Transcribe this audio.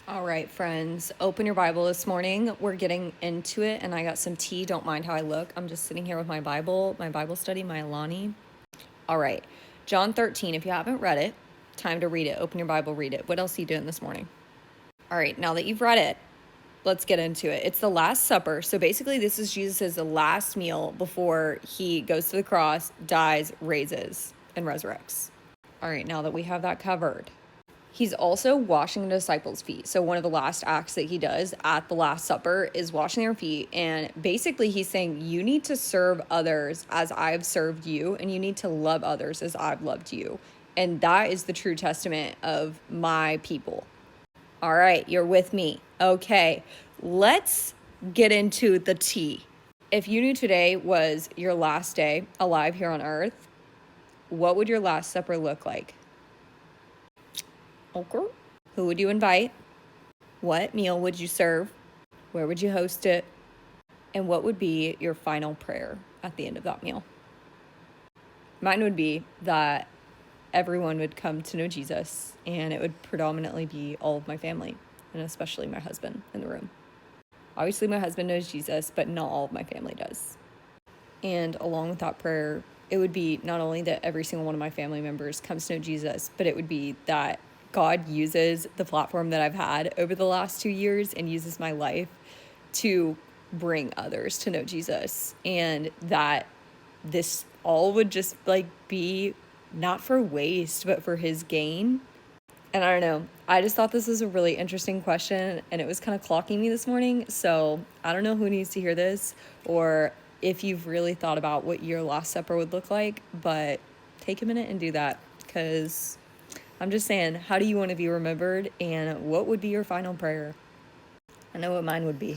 All right, friends, open your Bible this morning. We're getting into it, and I got some tea. Don't mind how I look. I'm just sitting here with my Bible study, my Alani. All right, John 13. If you haven't read it, time to read it. Open your Bible, read it. What else are you doing this morning? All right, now that you've read it, let's get into it. It's the Last Supper. So basically, this is Jesus' last meal before he goes to the cross, dies, raises, and resurrects. All right, now that we have that covered, he's also washing the disciples' feet. So one of the last acts that he does at the Last Supper is washing their feet. And basically he's saying, you need to serve others as I've served you, and you need to love others as I've loved you. And that is the true testament of my people. All right, you're with me. Okay, let's get into the tea. If you knew today was your last day alive here on earth, what would your Last Supper look like? Okay. Who would you invite? What meal would you serve? Where would you host it? And what would be your final prayer at the end of that meal? Mine would be that everyone would come to know Jesus, and it would predominantly be all of my family, and especially my husband in the room. Obviously, my husband knows Jesus, but not all of my family does. And along with that prayer, it would be not only that every single one of my family members comes to know Jesus, but it would be that God uses the platform that I've had over the last 2 years and uses my life to bring others to know Jesus. And that this all would just be not for waste, but for his gain. And I don't know, I just thought this was a really interesting question, and it was kind of clocking me this morning. So I don't know who needs to hear this, or if you've really thought about what your Last Supper would look like, but take a minute and do that, because I'm just saying, how do you want to be remembered, and what would be your final prayer? I know what mine would be.